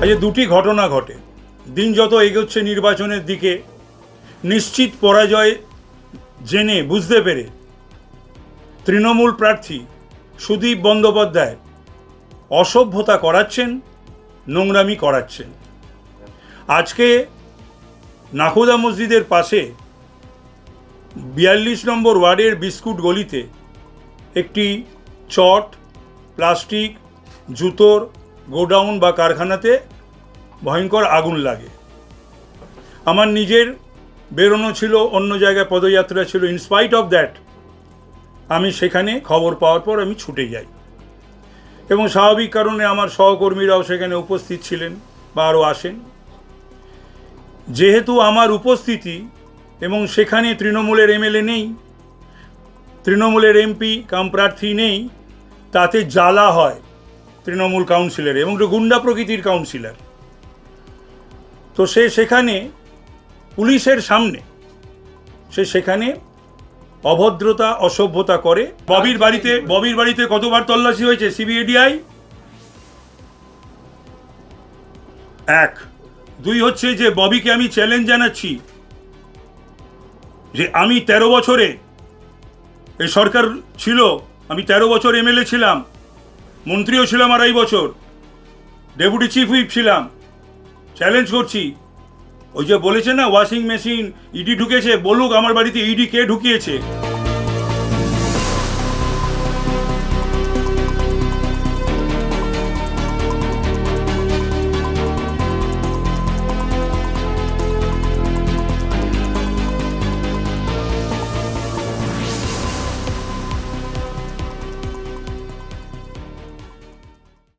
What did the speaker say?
আজ দুটি ঘটনা ঘটে। দিন যত এগোচ্ছে নির্বাচনের দিকে, নিশ্চিত পরাজয় জেনে বুঝতে পেরে তৃণমূল প্রার্থী সুদীপ বন্দ্যোপাধ্যায় অসভ্যতা করাচ্ছেন, নোংরামি করাচ্ছেন। আজকে নাখোদা মসজিদের পাশে 42 নম্বর ওয়ার্ডের বিস্কুট গলিতে একটি চট, প্লাস্টিক, জুতোর গোডাউন বা কারখানাতে ভয়ঙ্কর আগুন লাগে। আমার নিজের বেরোনো ছিল, অন্য জায়গায় পদযাত্রা ছিল। ইনস্পাইট অফ দ্যাট আমি সেখানে খবর পাওয়ার পর আমি ছুটে যাই এবং স্বাভাবিক কারণে আমার সহকর্মীরাও সেখানে উপস্থিত ছিলেন বা আরও আসেন। যেহেতু আমার উপস্থিতি এবং সেখানে তৃণমূলের এমএলএ নেই, তৃণমূলের এমপি কাম প্রার্থী নেই, তাতে জ্বালা হয় তৃণমূল কাউন্সিলর এবং গুন্ডা প্রকৃতির কাউন্সিলর। তো সে সেখানে পুলিশের সামনে সেখানে অভদ্রতা, অসভ্যতা করে। ববির বাড়িতে কতবার তল্লাশি হয়েছে সিবিআইডিআই? 1, 2 হচ্ছে যে ববিকে আমি চ্যালেঞ্জ জানাচ্ছি যে আমি 13 বছরে এই সরকার ছিল, আমি 13 বছর এমএলএ ছিলাম, মন্ত্রীও ছিলাম 2.5 বছর, ডেপুটি চিফ হুইপ ছিলাম। চ্যালেঞ্জ করছি, ওই যে বলেছে না ওয়াশিং মেশিন ইডি ঢুকেছে, বলুক আমার বাড়িতে ইডি কে ঢুকিয়েছে।